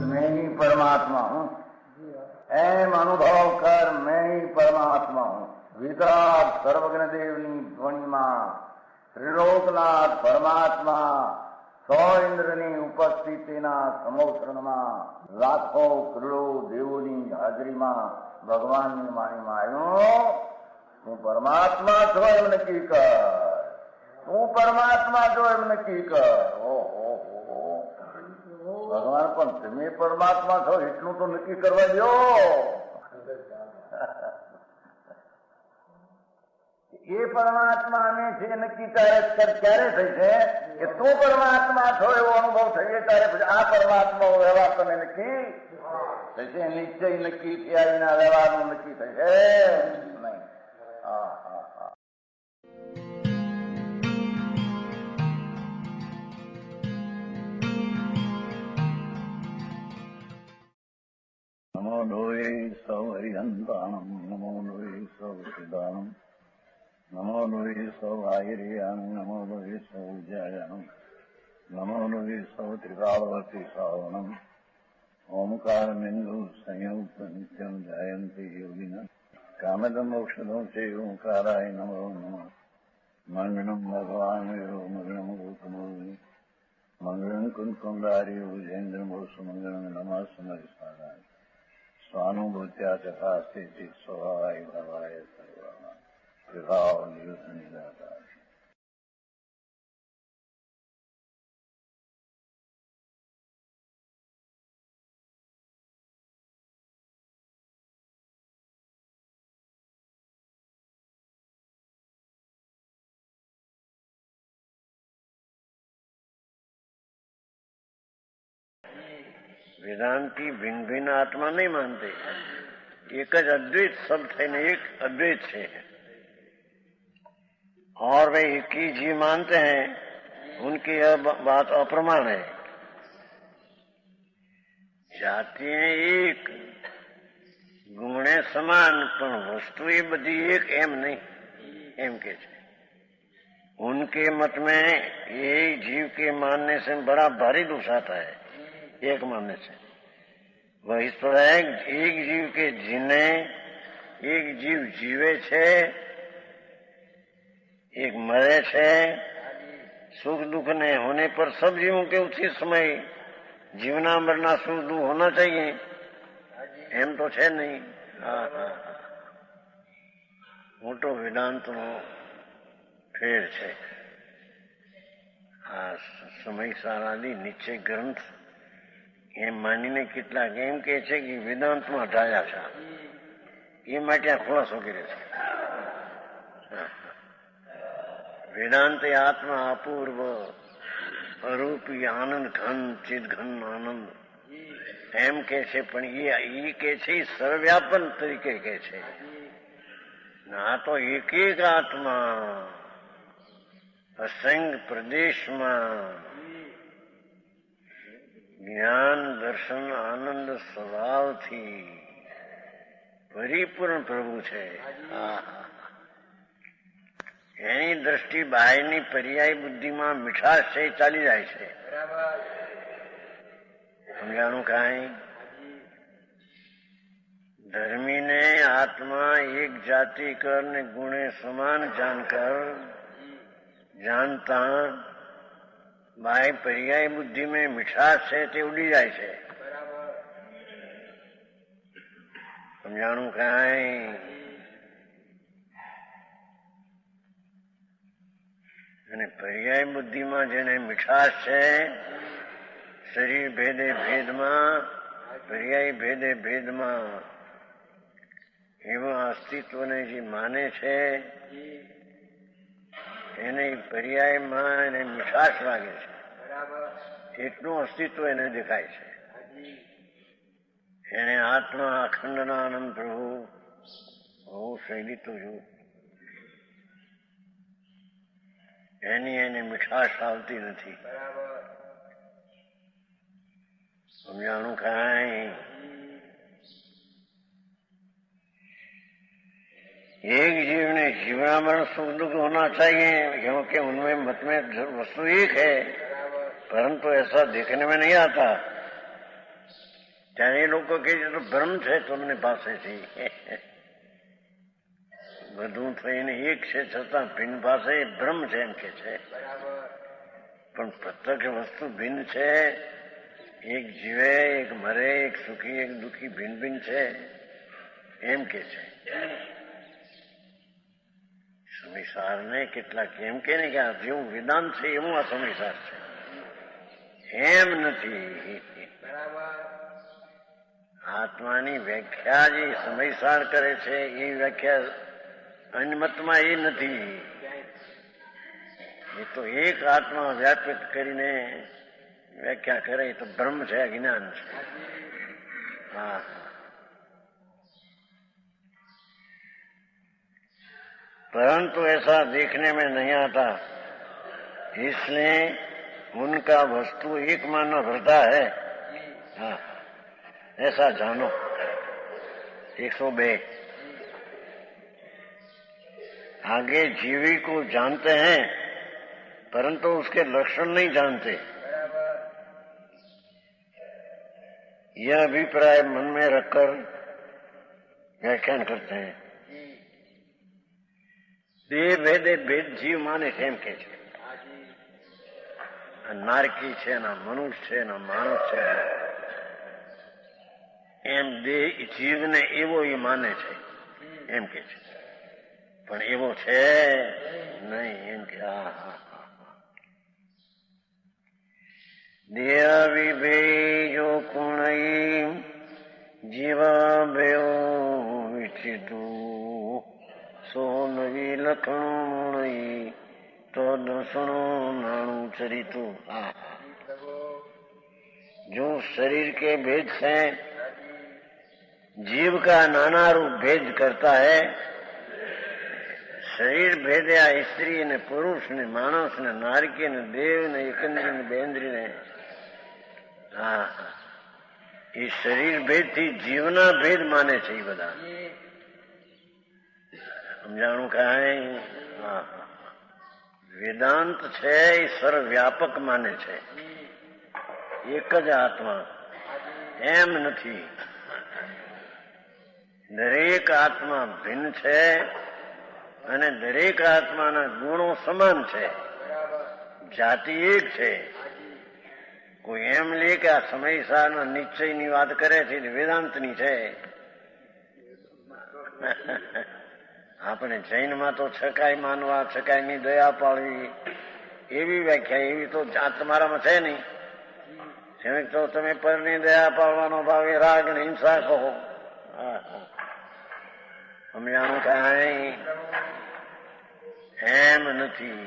मैं ही परमात्मा हूँ, एम अनुभव कर मैं ही परमात्मा हूँ। वितराग सर्वज्ञ देवनी ध्वनिमा त्रिलोकनाथ परमात्मा सौ इंद्રની ઉપસ્થિતિના સમોત્સવમાં લાખો કરોડો દેવોની હાજરીમાં ભગવાનની વાણીમાં આવ્યો, તું પરમાત્મા છો એમ નક્કી કર, તું પરમાત્મા છો એમ નક્કી કર. ઓહો ભગવાન, પણ તમે પરમાત્મા છો એટલું તો નક્કી કરવા દો. એ પરમાત્માને છે નક્કી ક્યારે થઈ છે કે તું પરમાત્મા છો એવો અનુભવ થઈએ ત્યારે પછી આ પરમાત્મા વ્યવહાર તમે નક્કી થશે. નિશ્ચય નક્કી થયા વિના વ્યવહારનું નક્કી થશે નહીં. હા હા હા. નમો લોહે સૌ હરિહંતાણમ, નમો લોહે સૌ સિદ્ધાણમ, નમો લોહે સૌ આયર્યાણમ, નમો લોહે સૌ જયાણમ, નમો લોહે સૌ ત્રિકાળવતી શ્રાવણમ. ઓમકાર બિંદુ સંયુક્ત નિત્યમ જાયંતી યોગિના કામદમ ઔષધમ છે ઓંકારાય નમો નમઃ. મંગળમ ભગવાન વિરો મંગળમ ગૌતમોર્મિ મંગળમ કુંકુંડારી ભુજેન્દ્રમો સુમંગળમ નમઃ સમરિસારાય સ્વાનુભૂત્યા તથા સ્થિતિ સ્વભાવાય ભવાય સર્વા વિભાવ નિયુત નિરાકાર. वेदांती भिन्न भिन्न आत्मा नहीं मानते, एक ज अद्वैत सब थઈને एक अद्वैत है और वे एक ही जीव मानते हैं. उनकी यह बात अप्रमाण है. जातियां एक, गुणे समान, पण वस्तु ये बधी एक एम नहीं, एम के छे. उनके मत में ये जीव के मानने से बड़ा भारी दोष आता है एक मानने से. वह इस पर है, एक जीव के जीने, एक जीव जीवे छे, एक मरे छे. सुख दुख ने होने पर सब जीवों के उसी समय जीवना मरना सुख दुख होना चाहिए, एम तो छे नहीं. हाँ हाँ, मोटो वेदांत नो फेर छे. आ समय सारादी निश्चय ग्रंथ એમ માનીને કેટલાક એમ કે છે કે વેદાંતમાં ઢાયા છે, એ માટે આ ખુલાસો કર્યો છે. વેદાંત આત્મા અપૂર્વ અરૂપી આનંદ ઘન ચિદ ઘન આનંદ એમ કે છે, પણ એ કે છે સર્વવ્યાપન તરીકે કે છે. આ તો એક એક આત્મા અસંગ પ્રદેશમાં જ્ઞાન દર્શન આનંદ સ્વભાવથી પરિપૂર્ણ પ્રભુ છે. એની દ્રષ્ટિ બહારની પર્યાય બુદ્ધિમાં મીઠાશ છે, ચાલી જાય છે. સમજાણું કાંઈ? ધર્મીને આત્મા એક જાતિ કર ને ગુણે સમાન જાણકર जानता बाय पर्याय बुद्धि में मिठास है ते उड़ी जाए છે. સમજાણું કાંઈ? અને પર્યાય બુદ્ધિમાં જેને મીઠાશ છે, શરીર ભેદે ભેદમાં, પર્યાય ભેદે ભેદમાં એવા અસ્તિત્વને જે માને છે એને પર્યાયમાં એને મીઠાશ લાગે છે, એટલું અસ્તિત્વ એને દેખાય છે. એને આત્મા અખંડના આનંદ પ્રભુ બહુ શૈલી તો જો એની એને મીઠાશ આવતી નથી. સમજાણું કાંઈ? एक जीव ने जीवनामरण सुख दुख होना चाहिए, क्योंकि उनमें मत में वस्तु एक है, परंतु ऐसा देखने में नहीं आता। ત્યારે એ લોકો કહે છે તો ભ્રમ છે તમને પાસેથી, બધું થઈને એક છે છતાં ભિન્ન પાસે એ ભ્રમ છે એમ કે છે. પણ પ્રત્યક્ષ વસ્તુ ભિન્ન છે. એક જીવે, એક મરે, એક સુખી, એક દુઃખી ભિન્ન ભિન્ન છે એમ કે છે. સમયસારને કેટલાક એમ કે ને કે આ જેવું વેદાંત છે એવું આ સમયસાર છે. એમ નથી. આત્માની વ્યાખ્યા જે સમયસાર કરે છે એ વ્યાખ્યા અન્ય મતમાં એ નથી. એ તો એક આત્મા વ્યાપિત કરીને વ્યાખ્યા કરે તો બ્રહ્મ છે, અજ્ઞાન છે. હા, परंतु ऐसा देखने में नहीं आता, इसलिए उनका वस्तु एक मानव रहता है. हाँ, ऐसा जानो. 102. आगे जीवी को जानते हैं परंतु उसके लक्षण नहीं जानते. यह अभिप्राय मन में रखकर व्याख्यान करते हैं. દેહ ભેદે ભેદ જીવ માને છે એમ કે છે. નારકી છે, ના મનુષ્ય છે, ના માણસ છે, એમ દેહ જીવને એવો એ માને છે એમ કે છે. પણ એવો છે નહીં એમ કે. દેહ વિભેજો કુણઈ જીવ ભયો વિચિતું સોનવી લખણું તો દસણું નાણું ચરિતું. जो शरीर के भेद से जीव का नाना रूप भेद करता है, शरीर भेद या स्त्री ने पुरुष ने मानस ने नारकी ने देव ने एकंद्री ने बेंद्री ने, हाँ, ये शरीर भेद थी जीवना भेद माने છે બધા. સમજાણું કાંઈ? હા, વેદાંત છે એ સર્વવ્યાપક માને છે. એક જ આત્મા એમ નથી. દરેક આત્મા ભિન્ન છે અને દરેક આત્માના ગુણો સમાન છે. જાતિ એક છે. કોઈ એમ લે કે આ સમયસારના નિશ્ચયની વાત કરે છે વેદાંતની છે. આપણે જૈનમાં તો છકાઈ માનવા, છકાઈની દયા પાડવી એવી વ્યાખ્યા, એવી તો જાત તમારામાં છે નહીં. જેમ તો તમે પરની દયા પાડવાનો ભાવ એ રાગ ને હિંસા કહો. સમજાણું કાંઈ? એમ નથી.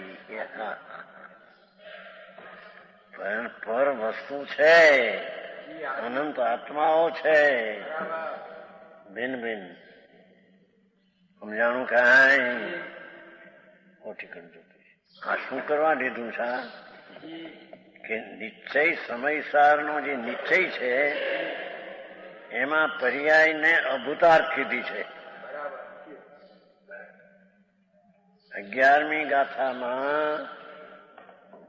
પર વસ્તુ છે, અનંત આત્માઓ છે, ભિન્ન ભિન્ન. સમજાણું કાંઈ? ઓછી કરજો. આ શું કરવા દીધું છે કે નિશ્ચય સમયસારનો જે નિશ્ચય છે એમાં પર્યાયને અભૂતાર્થ કીધી છે. 11મી ગાથામાં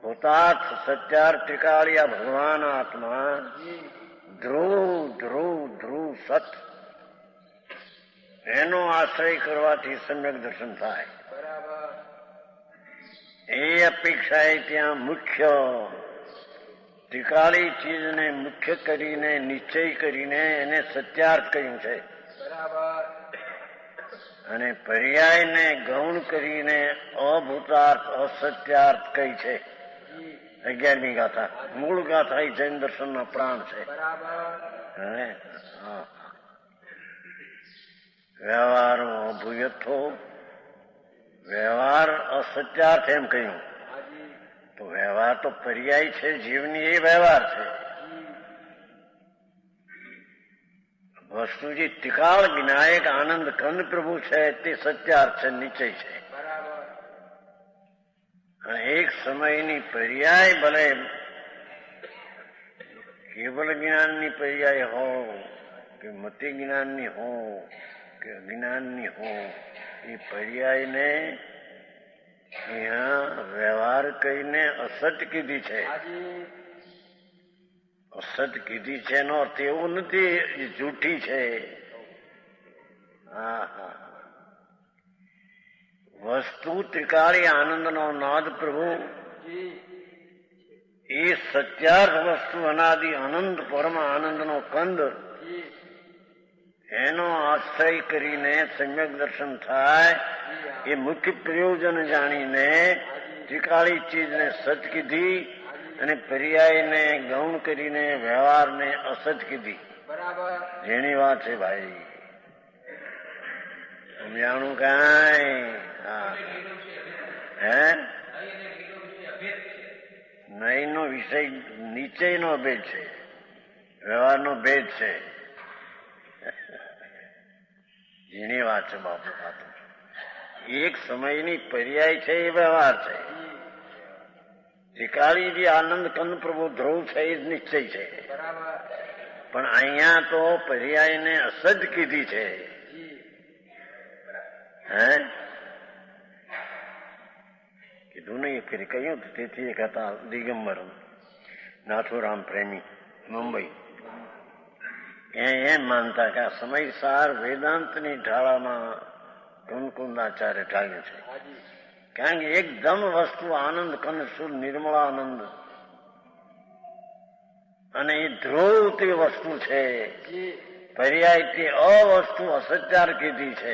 ભૂતાર્થ સત્યાર્થ ત્રિકાળિયા ભગવાન આત્મા ધ્રુવ ધ્રુવ ધ્રુવ સત, એનો આશ્રય કરવાથી સમ્યક દર્શન થાય. એ અપેક્ષાએ ત્યાં મુખ્ય ત્રિકાળી ચીજને મુખ્ય કરીને નિશ્ચય કરીને એને સત્યાર્થ કહ્યું છે. અને પર્યાયને ગૌણ કરીને અભૂતાર્થ અસત્યાર્થ કહી છે. 11મી ગાથા મૂળ ગાથા એ જૈન દર્શનના પ્રાણ છે. વ્યવહારો અભૂયથો, વ્યવહાર અસત્યાર્થ એમ કહ્યું. તો વ્યવહાર તો પર્યાય છે જીવની, એ વ્યવહાર છે. વસ્તુ જે ત્રિકાળ વિનાયક આનંદ કંદ પ્રભુ છે તે સત્યાર્થ છે, નિશ્ચય છે. અને એક સમયની પર્યાય ભલે કેવલ જ્ઞાનની પર્યાય હો કે મતિ જ્ઞાનની હો કે અજ્ઞાનની હો, એ પર્યાયને અહીંયા વ્યવહાર કહીને અસત કીધી છે. અસત કીધી છે એનો અર્થ એવું નથી એ જૂઠી છે. હા હા, વસ્તુ ત્રિકાળી આનંદનો નાદ પ્રભુ, એ સત્યાર્થ વસ્તુ અનાદિ અનંત પરમ આનંદનો કંદ, એનો આશ્રય કરીને સમ્યક દર્શન થાય. એ મુખ્ય પ્રયોજન જાણીને ત્રિકાળી ચીજને સત કીધી અને પર્યાયને ગૌણ કરીને વ્યવહારને અસત કીધી. જેની વાત છે ભાઈ, સમજાણું કાંઈ? હા, હે નહીં નો વિષય નિશ્ચયનો ભેદ છે, વ્યવહારનો ભેદ છે. જેની વાત છે બાપુ. એક સમયની પર્યાય છે એ વ્યવહાર છે. ત્રિકાળી જે આનંદ કંદ પ્રભુ ધ્રુવ છે એ જ નિશ્ચય છે. પણ અહીંયા તો પર્યાયને અસદ કીધી છે. હે કીધું નહીં ફરી કહ્યું. તેથી એક હતા દિગંબર નાથુરામ પ્રેમી મુંબઈ, એમ માનતા કે આ સમયસાર વેદાંતની ઢાળામાં કુંકુંદાચાર્ય ઢાળ્યું છે. કારણ કે એકદમ વસ્તુ આનંદ કંદ શુદ્ધ નિર્મળ આનંદ, અને એ ધ્રુવ તે વસ્તુ છે. પર્યાય તે અવસ્તુ અસત્યાર કીધી છે.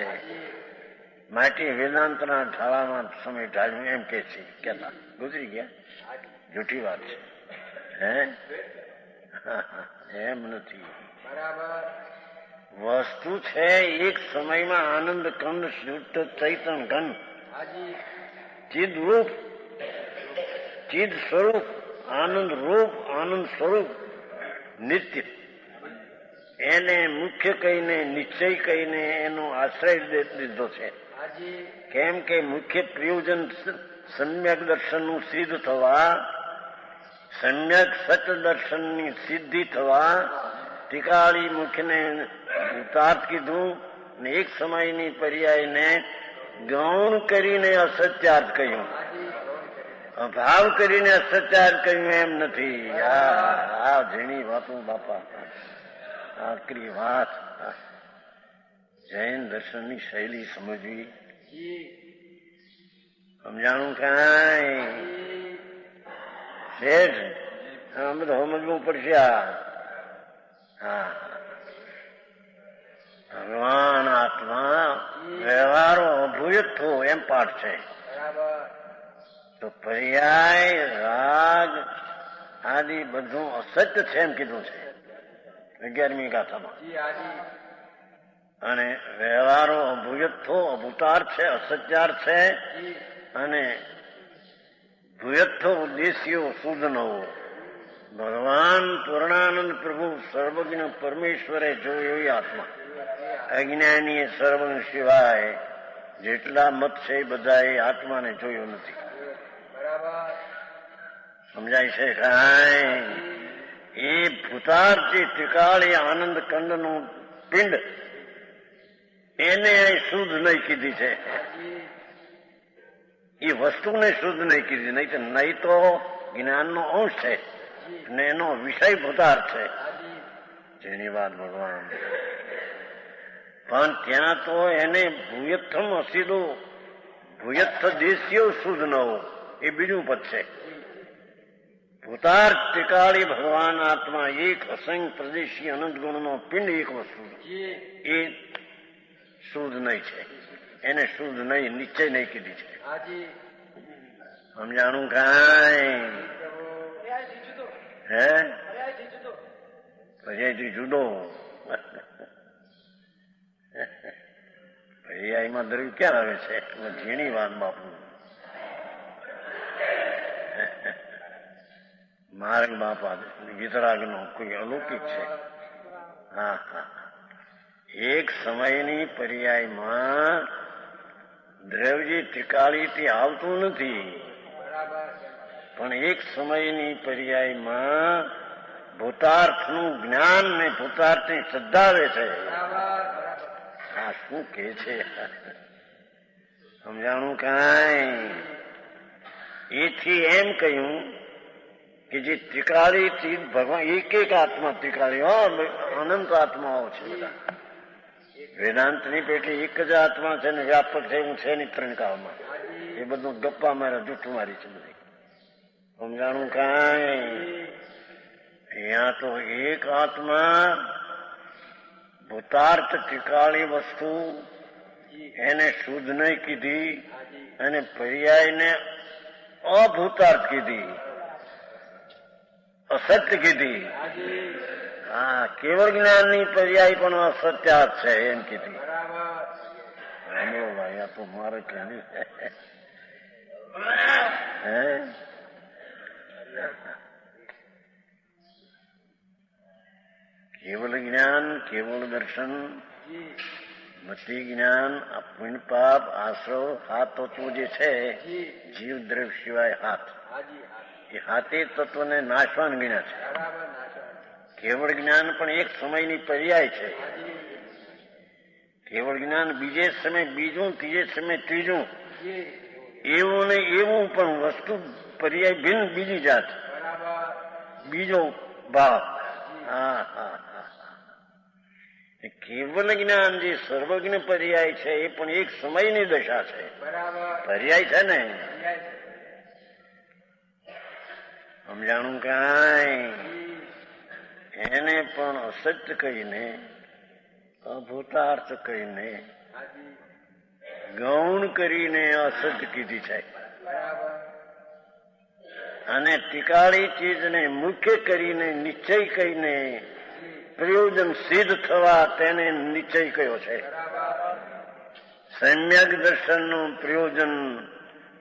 માટે વેદાંતના ઢાળામાં સમય ઢાળ્યું એમ કે છે. કેતા ગુજરી ગયા, જૂઠી વાત છે. હે એમ નથી. વસ્તુ છે એક સમયમાં આનંદ કંદ શુદ્ધ ચૈતન ઘન ચિદ રૂપ, ચિદ સ્વરૂપ, આનંદ રૂપ, આનંદ સ્વરૂપ નિત્ય, એને મુખ્ય કહીને નિશ્ચય કહીને એનો આશ્રય દીધો છે. કેમ કે મુખ્ય પ્રયોજન સમ્યક દર્શનનું સિદ્ધ થવા, સમ્યક સત દર્શનની સિદ્ધિ થવા ત્રિકાળી મુખ્યને ઉતાર્થ કીધું ને એક સમયની પર્યાયને ગૌણ કરીને અસત્યાર્થ કહ્યું. અભાવ કરીને અસત્યાર્થ કહ્યું એમ નથી. આ જેની વાતો બાપા, આકરી વાત. જૈન દર્શનની શૈલી સમજવી. સમજાણું કાંઈ? શેઠ આમ બધું સમજવું પડશે. હા, ભગવાન આત્મા વ્યવહારો અભૂયત્થો એમ પાઠ છે. તો પર્યાય રાગ આદિ બધું અસત્ય છે એમ કીધું છે 11મી ગાથામાં. અને વ્યવહારો અભૂયત્થો અભૂતાર્થ છે, અસત્યાર્થ છે. અને ભૂયત્થો ઉદ્દેશ્યો શુદ્ધ નવો. ભગવાન પૂર્ણાનંદ પ્રભુ સર્વજ્ઞ પરમેશ્વરે જોયો એ આત્મા. અજ્ઞાનીએ સર્વજ્ઞ સિવાય જેટલા મત છે એ બધા એ આત્માને જોયો નથી. સમજાય છે કાંઈ? એ ભૂતાર્થી ત્રિકાળી આનંદ કંદનું પિંડ એને શુદ્ધ નહીં કીધી છે. એ વસ્તુને શુદ્ધ નહીં કીધી. નહીં તો જ્ઞાનનો અંશ છે ને એનો વિષય ભૂતાર્થ છે. જેની વાત ભગવાન. પણ ત્યાં તો એને ભૂયત્થમ અસીદો ભૂયત્થ દેશીય શુદ્ધ ન હો એ બીજું પદ છે. ભૂતાર્થ ત્રિકાળી ભગવાન આત્મા એક અસંગ પ્રદેશી અનંત ગુણનો પિંડ એક વસ્તુ એ શુદ્ધ નહીં છે. એને શુદ્ધ નહીં, નિશ્ચય નહીં કીધી છે. સમજાણું કાંઈ? હે પર્યાયથી જુદો. પર્યાયમાં દ્રવ્ય ક્યાં આવે છે? ઝીણી વાત બાપુ. માર્ગ બાપા વિતરાગનો કોઈ અલૌકિક છે. હા હા, એક સમયની પર્યાયમાં દ્રવ્ય ત્રિકાળીથી આવતું નથી, પણ એક સમયની પર્યાયમાં ભૂતાર્થનું જ્ઞાન ને ભૂતાર્થની શ્રદ્ધા આવે છે. આ શું કે છે? સમજાણું કાંઈ? એથી એમ કહ્યું કે જે ત્રિકાળી ચીજ ભગવાન એક એક આત્મા ત્રિકાળી અનંત આત્માઓ છે બધા. વેદાંતની પેટી એક જ આત્મા છે ને વ્યાપક છે એવું છે નહીં ત્રણ કાળમાં. એ બધું ગપ્પા મારા જૂઠું મારી છે બધી. સમજાણું કાંઈ? અહીંયા તો એક આત્મા ભૂતાર્થ ત્રિકાળી વસ્તુ એને શુદ્ધ નહીં કીધી અને પર્યાયને અભૂતાર્થ કીધી, અસત્ય કીધી. હા, કેવળ જ્ઞાનની પર્યાય પણ અસત્યાર્થ છે એમ કીધી. રામલો ભાઈ આ તો મારે કેવી હે કેવલ જ્ઞાન, કેવળ દર્શન, મતિ જ્ઞાન, પુણ્ય પાપ, આશ્રવ, હાથ તત્વો જે છે જીવ દ્રવ્ય સિવાય હાથ, એ હાથે તત્વને નાશવાન ગણ્યા છે. કેવળ જ્ઞાન પણ એક સમયની પર્યાય છે. કેવળ જ્ઞાન બીજે સમય બીજું, ત્રીજે સમય ત્રીજું, એવું ને એવું પણ વસ્તુ પર્યાય ભિન્ન બીજી જાત, બીજો ભાવ. હા હા હા. કેવલ જ્ઞાન જે સર્વજ્ઞ પર્યાય છે એ પણ એક સમયની દશા છે. પર્યાય છે ને. સમજાણું કાંઈ? એને પણ અસત્ય કહીને, અભૂતાર્થ કહીને, ગૌણ કરીને અસત્ય કીધી છે. અને ટીકાળી ચીજને મુખ્ય કરીને નિશ્ચય કહીને પ્રયોજન સિદ્ધ થવા તેને નિશ્ચય કયો છે. સમ્યક દર્શનનું પ્રયોજન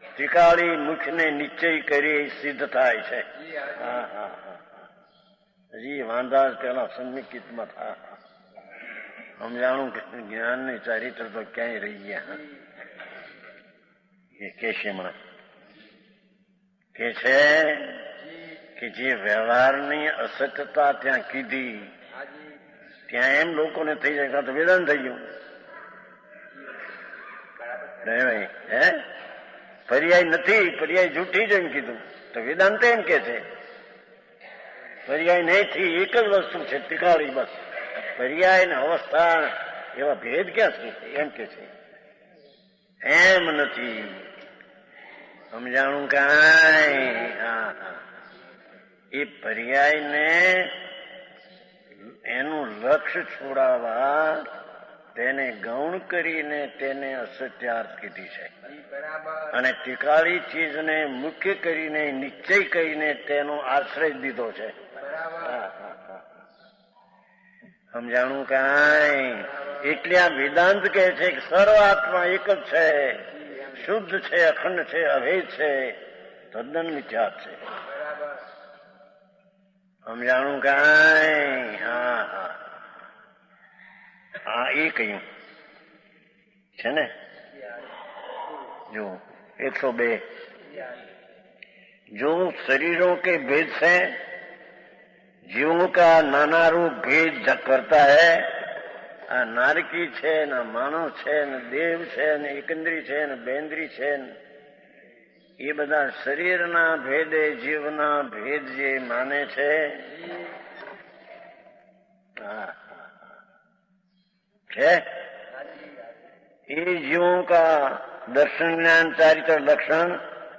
ટીકાળી મુખને નિશ્ચય કરી સિદ્ધ થાય છે. હા હા હા. હજી વાંધા પેલા સમ્યકિતમાં થા. સમજાણું કે જ્ઞાન ને ચારિત્ર તો ક્યાંય રહી ગયા. એ કેશે હમણાં કે છે કે જે વ્યવહારની અસત્યતા ત્યાં કીધી ત્યાં એમ લોકોને થઈ જાય તો વેદાંત થઈ ગયું. હે પર્યાય નથી, પર્યાય જૂઠી જ એમ કીધું તો વેદાંત એમ કે છે પર્યાય નહીં, એક જ વસ્તુ છે ટીકાળી, બસ. પર્યાય ને અવસ્થા એવા ભેદ ક્યાં છે એમ કે છે. એમ નથી. સમજાણું કાંઈ? હા હા. એ પર્યાયને એનું લક્ષ્ય છોડાવવા તેને ગૌણ કરીને તેને અસત્યાર્થ કીધી છે. અને ટીકાળી ચીજને મુખ્ય કરીને નિશ્ચય કરીને તેનો આશ્રય દીધો છે. સમજાણું કાંઈ? એટલે આ વેદાંત કહે છે કે સર્વ આત્મા એક જ છે, શુદ્ધ છે, અખંડ છે, અભેદ છે, તદ્દન મિથ્યા છે. સમજાણું કાંઈ? હા હા. હા એ કહ્યું છે ને. જો 102 जो शरीरों के भेद से जीवों का नाना रूप भेद करता है. આ નારકી છે ને માનવ છે ને દેવ છે ને એકંદ્રી છે ને બેન્દ્રી છે ને એ બધા શરીરના ભેદે જીવના ભેદ જે માને છે ये जीवों का दर्शन ज्ञान चारित्र लक्षण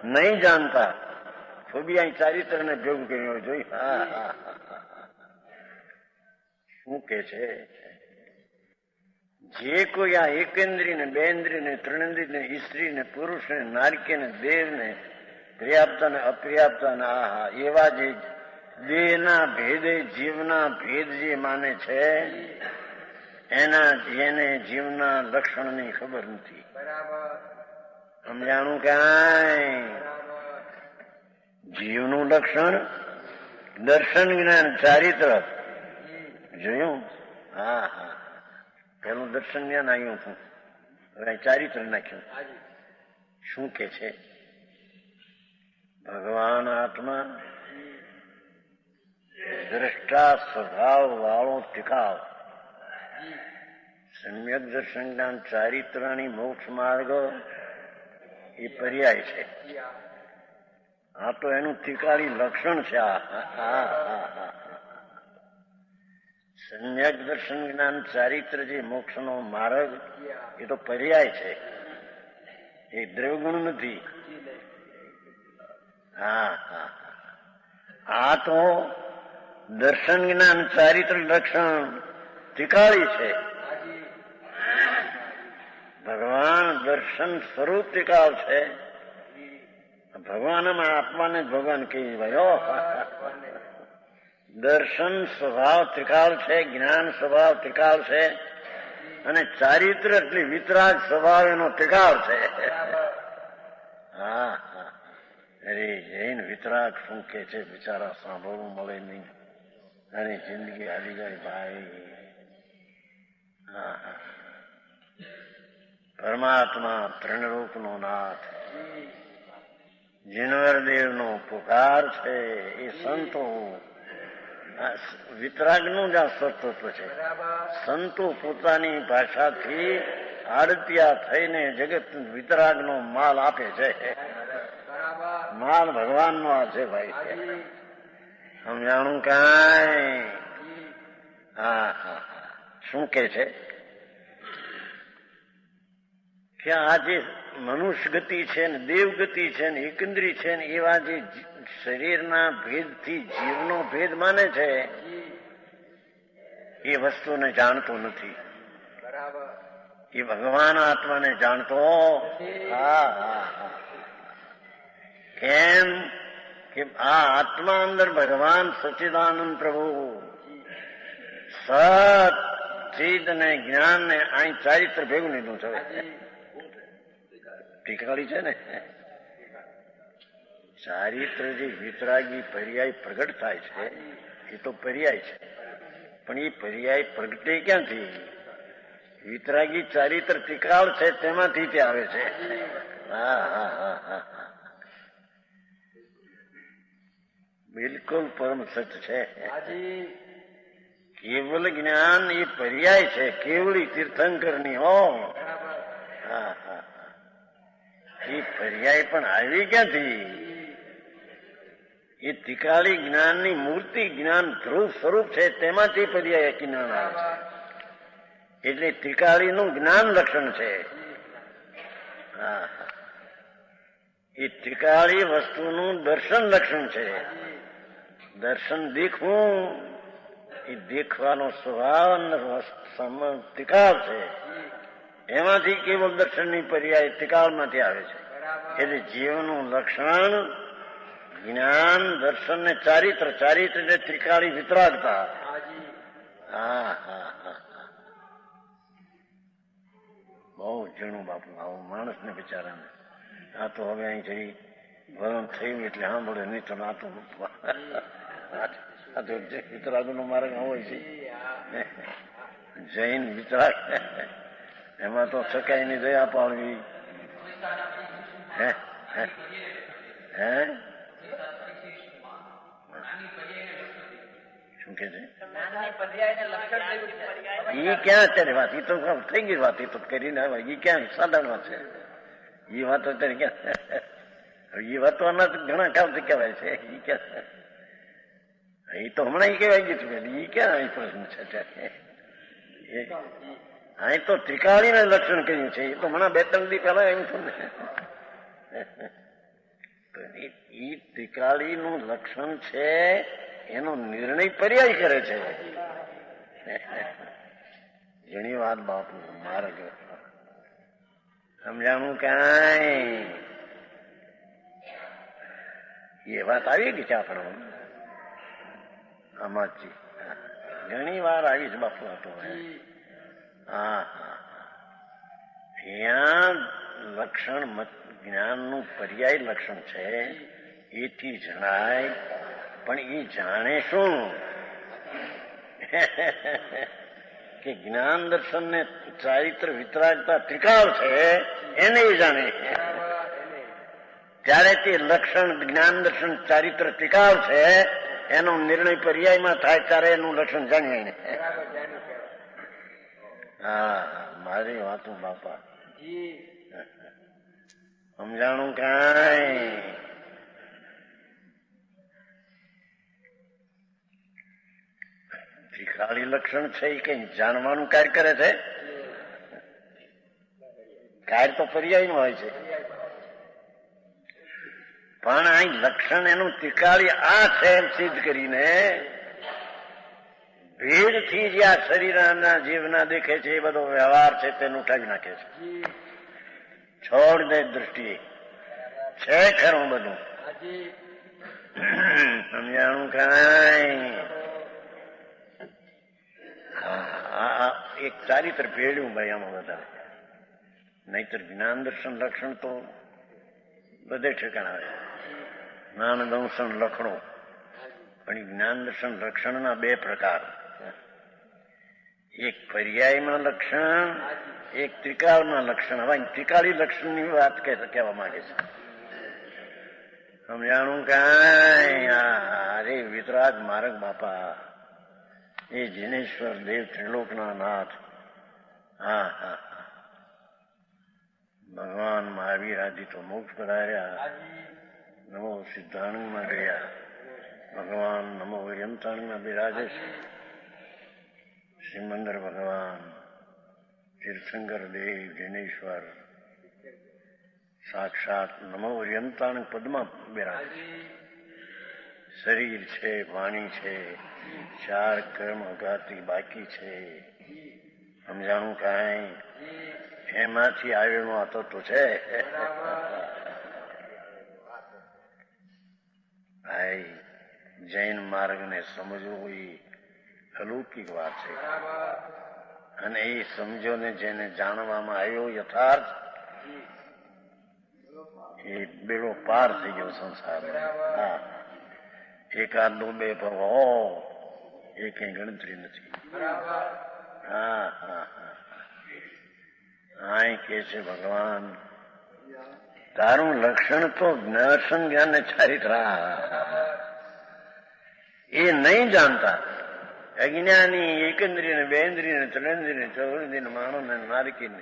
नहीं जानता. खूबी અહીં ચારિત્ર ને ભેગું કર્યું જોઈ. હા હા શું કે છે? જે કોઈ આ એકેન્દ્રી ને બેન્દ્રી ને ત્રણેન્દ્રી ને ઈસ્ત્રી ને પુરુષ ને નારકી ને દેવ ને પર્યાપ્ત ને અપર્યાપ્ત ને આહા એવા જે દેહના ભેદે જીવના ભેદ જે માને છે એના જેને જીવના લક્ષણની ખબર નથી. સમજાણું કાંઈ? જીવનું લક્ષણ દર્શન જ્ઞાન ચારિત્ર જોયું. હા હા. પેલું દર્શન જ્ઞાન આવ્યું હતું, હવે ચારિત્ર નાખ્યું. શું કે છે? ભગવાન આત્મા દ્રષ્ટા સ્વભાવ વાળો ટીકાવ, સમ્યક દર્શન જ્ઞાન ચારિત્રની મોક્ષ માર્ગ એ પર્યાય છે. આ તો એનું તિકાળી લક્ષણ છે. સમ્યક દર્શન જ્ઞાન ચારિત્ર જે મોક્ષનો માર્ગ એ તો પર્યાય છે, એ દ્રવગુણ નથી. આ તો દર્શન જ્ઞાન ચારિત્ર લક્ષણ તિકાળી છે. ભગવાન દર્શન સ્વરૂપ તિકાળ છે. ભગવાનમાં આત્માને જ ભગવાન કહી ભાઈઓ. દર્શન સ્વભાવ ત્રિકાળ છે, જ્ઞાન સ્વભાવ ત્રિકાળ છે, અને ચારિત્ર એટલે વિતરાગ સ્વભાવ એનો ત્રિકાળ છે. હા હા, અરે જૈન વિતરાગ શું કે છે બિચારા, સાંભળવું મળે નહીં. અરે જિંદગી હાલી જાય ભાઈ. હા હા, પરમાત્મા ત્રણરૂપનો નાથ જીનવરદેવનો પુકાર છે. એ સંતો વિતરાગનું જ આ સ્વતત્વ છે. સંતો પોતાની ભાષાથી આડતિયા થઈને જગત વિતરાગનો માલ આપે છે. માલ ભગવાનનો આ છે ભાઈ. સમજાણું કાંઈ? હા હા, શું કે છે કે આ જે મનુષ્ય ગતિ છે ને દેવ ગતિ છે ને એકંદરી છે ને એવા જે શરીરના ભેદથી જીવનો ભેદ માને છે એ વસ્તુને જાણતો નથી. એ ભગવાન આત્માને જાણતો. હા હા હા, કેમ કે આ આત્મા અંદર ભગવાન સચ્ચિદાનંદ પ્રભુ સત ચિદ ને જ્ઞાન ને અહીં ચારિત્ર ભેગું લીધું છે. ટીકાળી છે ને ચારિત્ર જે વિતરાગી પર્યાય પ્રગટ થાય છે એ તો પર્યાય છે, પણ એ પર્યાય પ્રગટે ક્યાંથી? વિતરાગી ચારિત્ર ટીકાળ છે તેમાંથી તે આવે છે. હા હા હા હા, બિલકુલ પરમ સત્ય છે. કેવલ જ્ઞાન એ પર્યાય છે, કેવળી તીર્થંકરની હો. હા હા, એ પર્યાય પણ આવી ક્યાંથી? એ તિકાળી જ્ઞાનની મૂર્તિ જ્ઞાન ધ્રુવ સ્વરૂપ છે તેમાંથી પર્યાય જ્ઞાન આવે છે. એટલે ત્રિકાળીનું જ્ઞાન લક્ષણ છે. હા, એ ત્રિકાળી વસ્તુનું દર્શન લક્ષણ છે. દર્શન દેખવું એ દેખવાનો સ્વભાવ ત્રિકાળ છે. એમાંથી કેવળ દર્શનની પર્યાય ત્રિકાળમાંથી આવે છે. એટલે જીવનું લક્ષણ જ્ઞાન દર્શન ને ચારિત્ર, ચારિત્ર એટલે ત્રિકાળી વિતરાગતા. હા હા હા, બહુ ઝીણું બાપુ આવું માણસને બિચારાને. આ તો હવે અહીં જઈ વરણ થયું એટલે સાંભળે નહીં તો આ તો વિતરાગનો માર્ગ હોય છે. જૈન વિતરાગ એમાં તો સકાઈની દયા પાડવી. હે હે શું કે છે? એ ક્યાં અત્યારે વાત? એ તો થઈ ગઈ વાત. એ તો કરીને એ ક્યાં સાધારણ વાત છે? એ વાતો અત્યારે ક્યાં? એ વાતો આના ઘણા કામથી કહેવાય છે. એ ક્યાં? એ તો હમણાં એ કહેવાય ગયું છે. એ ક્યાં અહીં પ્રશ્ન છે? અહીં તો ત્રિકાળીને લક્ષણ કર્યું છે. એ તો હમણાં 2-3 દી પહેલા એવું થયું ને. એ ત્રિકાળીનું લક્ષણ છે એનો નિર્ણય પર્યાય કરે છે. ઘણી વાત બાપુ માર્ગ સમજાણું કાંઈ? એ વાત આવી ગઈ છે આપણો આમાંથી ઘણી વાર આવી છે બાપુ. હતો હા હા, ત્યાં લક્ષણ જ્ઞાનનું પર્યાય લક્ષણ છે. એથી જણાય, પણ એ જાણે શું કે જ્ઞાન દર્શન ને ચારિત્ર વિતરાગતા ત્રિકાળ છે એને એ જાણે. ત્યારે તે લક્ષણ જ્ઞાન દર્શન ચારિત્ર ત્રિકાળ છે એનો નિર્ણય પર્યાયમાં થાય ત્યારે એનું લક્ષણ જાણીએ. હા, મારી વાતો બાપા. સમજાણું કાંઈ? ત્રિકાળી લક્ષણ છે એ કઈ જાણવાનું કાર્ય કરે છે? કાર્ય તો પર્યાયનું હોય છે, પણ અહીં લક્ષણ એનું ત્રિકાળી આ છે એમ સિદ્ધ કરીને ભેદથી જે આ શરીરના જીવના દેખે છે એ બધો વ્યવહાર છે તેને ઉઠાવી નાખે છે. છોડ દે દૃષ્ટિએ છે ખરું બધું. સમજાણું કાંઈ? એક ચારિત્ર ભેળ્યું ભાઈ આમાં બધા, નહીતર જ્ઞાન દર્શન લક્ષણ તો બધે ઠેકાણ આવે. જ્ઞાન દર્શન લક્ષણો, પણ જ્ઞાન દર્શન લક્ષણના બે પ્રકાર, એક પર્યાયમાં લક્ષણ, એક ત્રિકાળમાં લક્ષણ. હવે ત્રિકાળી લક્ષણની વાત કહેવા માંગે છે. સમજાણું કાંઈ? અરે વિતરાગ માર્ગ બાપા, એ જીનેશ્વર દેવ ત્રિલોકના નાથ, હા હા ભગવાન મહાવીર આદિ તો મોક્ષ પધાર્યા, નમો સિદ્ધાણમાં ગયા, ભગવાન નમો યમતાણમાં બિરાજે છે. સિમંદર ભગવાન, તીર્થંકર દેવ જીનેશ્વર સાક્ષાત નમો યમતાણ પદમાં બિરાજે છે. શરીર છે, વાણી છે, ચાર કર્મ અઘાતી બાકી છે. સમજાણું કાંઈ? એમાંથી આવેલો આ તો છે. ભાઈ જૈન માર્ગને સમજવું એ અલૌકિક વાત છે, અને એ સમજો ને જેને જાણવામાં આવ્યો યથાર્થ, એ બેડો પાર થઈ ગયો સંસાર. હા, એકાદ દો બે ભવો એ કઈ ગણતરી નથી. હા હા હા, અહીં કે છે ભગવાન તારું લક્ષણ તો દર્શન જ્ઞાન ને ચારિત્ર, એ નહીં જાણતા અજ્ઞાની એકેન્દ્રિય ને બેન્દ્રિય ને ત્રિનેન્દ્રિય ને ચૌરેન્દ્રિય ને માનવ ને નારકી ને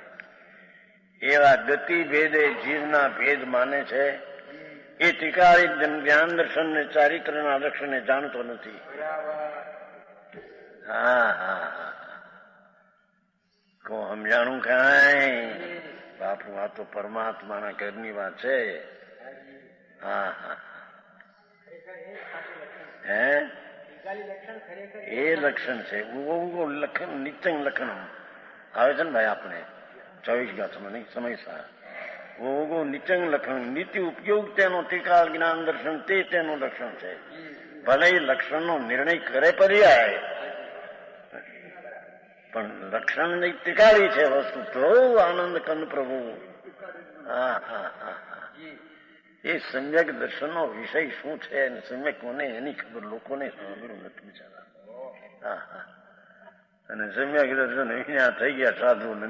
એવા ગતિ ભેદે જીવના ભેદ માને છે. એ ત્રિકાળી જ્ઞાન દર્શન ને ચારિત્રના લક્ષણને જાણતો નથી. હા હા હા, કો સમજાણું કાંઈ? બાપુ આ તો પરમાત્માના ઘરની વાત છે. હા હા, હે એ લક્ષણ છે. લખન નિત્યંગ લખનમ આવે છે ને ભાઈ, આપણે 24 ગાથામાં નહીં સમયસર નિત્યંગ લક્ષણ, નીતિ ઉપયોગ તેનો ત્રિકાળ જ્ઞાન દર્શન તે તેનું લક્ષણ છે. ભલે એ લક્ષણનો નિર્ણય કરે પર્યાય, પણ લક્ષણ ની ત્રિકાળી છે વસ્તુ. તો આનંદ કંદ પ્રભુ, હા હા હા હા, એ સમ્યક દર્શનનો વિષય શું છે અને સમ્યક કોને એની ખબર લોકોને સાંભળ્યું નથી બિચારા. હા હા, અને સમ્યક દર્શન અહીંયા થઈ ગયા સાધુ ને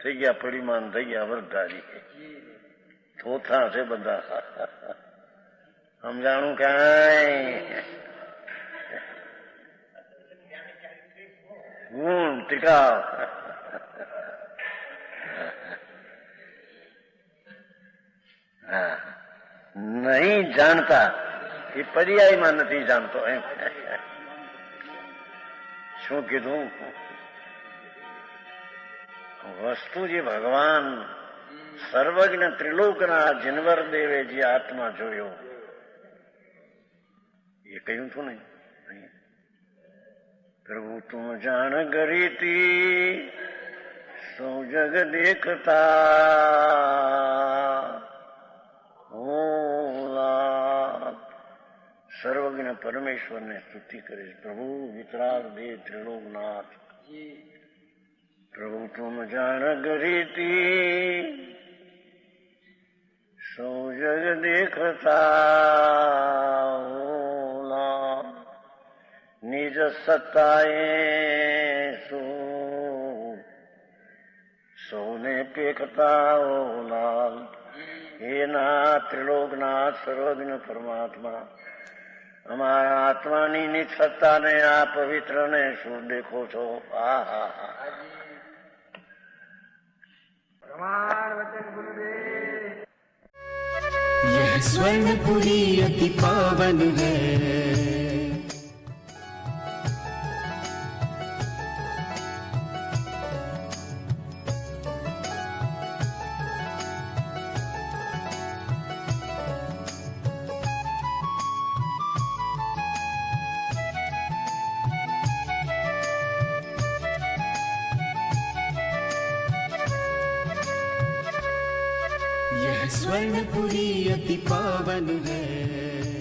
થઈ ગયા પરિમાન, થઈ ગયા વર્ધારી, થોથા છે બધા. સમજાણું કાંઈ? ગુણ ત્રિકાળ, હા, નહીં જાણતા એ પર્યાયમાં નથી જાણતો. એમ શું કીધું? વસ્તુ જે ભગવાન સર્વજ્ઞ ત્રિલોકના જીનવર દેવે જે આત્મા જોયો એ કહ્યું છું નહીં? પ્રભુ તુમ જાણ ગરીતી સૌ જગ દેખતા, સર્વજ્ઞ પરમેશ્વરને સ્તુતિ કરીશ. પ્રભુ વિતરાગ દેવ ત્રિલોકનાથ, પ્રભુ તુમ જાણ ગરીતી સૌ જગ દેખતા, નિજ સત્તાએ સૌને પેખતા. ઓ લાલ, હે નાથ ત્રિલોકનાથ સર્વજ્ઞ પરમાત્મા, અમારા આત્માની નિજ સત્તાને આ પવિત્રને શું દેખો છો? હા હા હા, પ્રમાણ વચન ગુરુદેવ. यह स्वर्णपुरी अति पावन है। यह स्वर्णपुरी अति पावन है।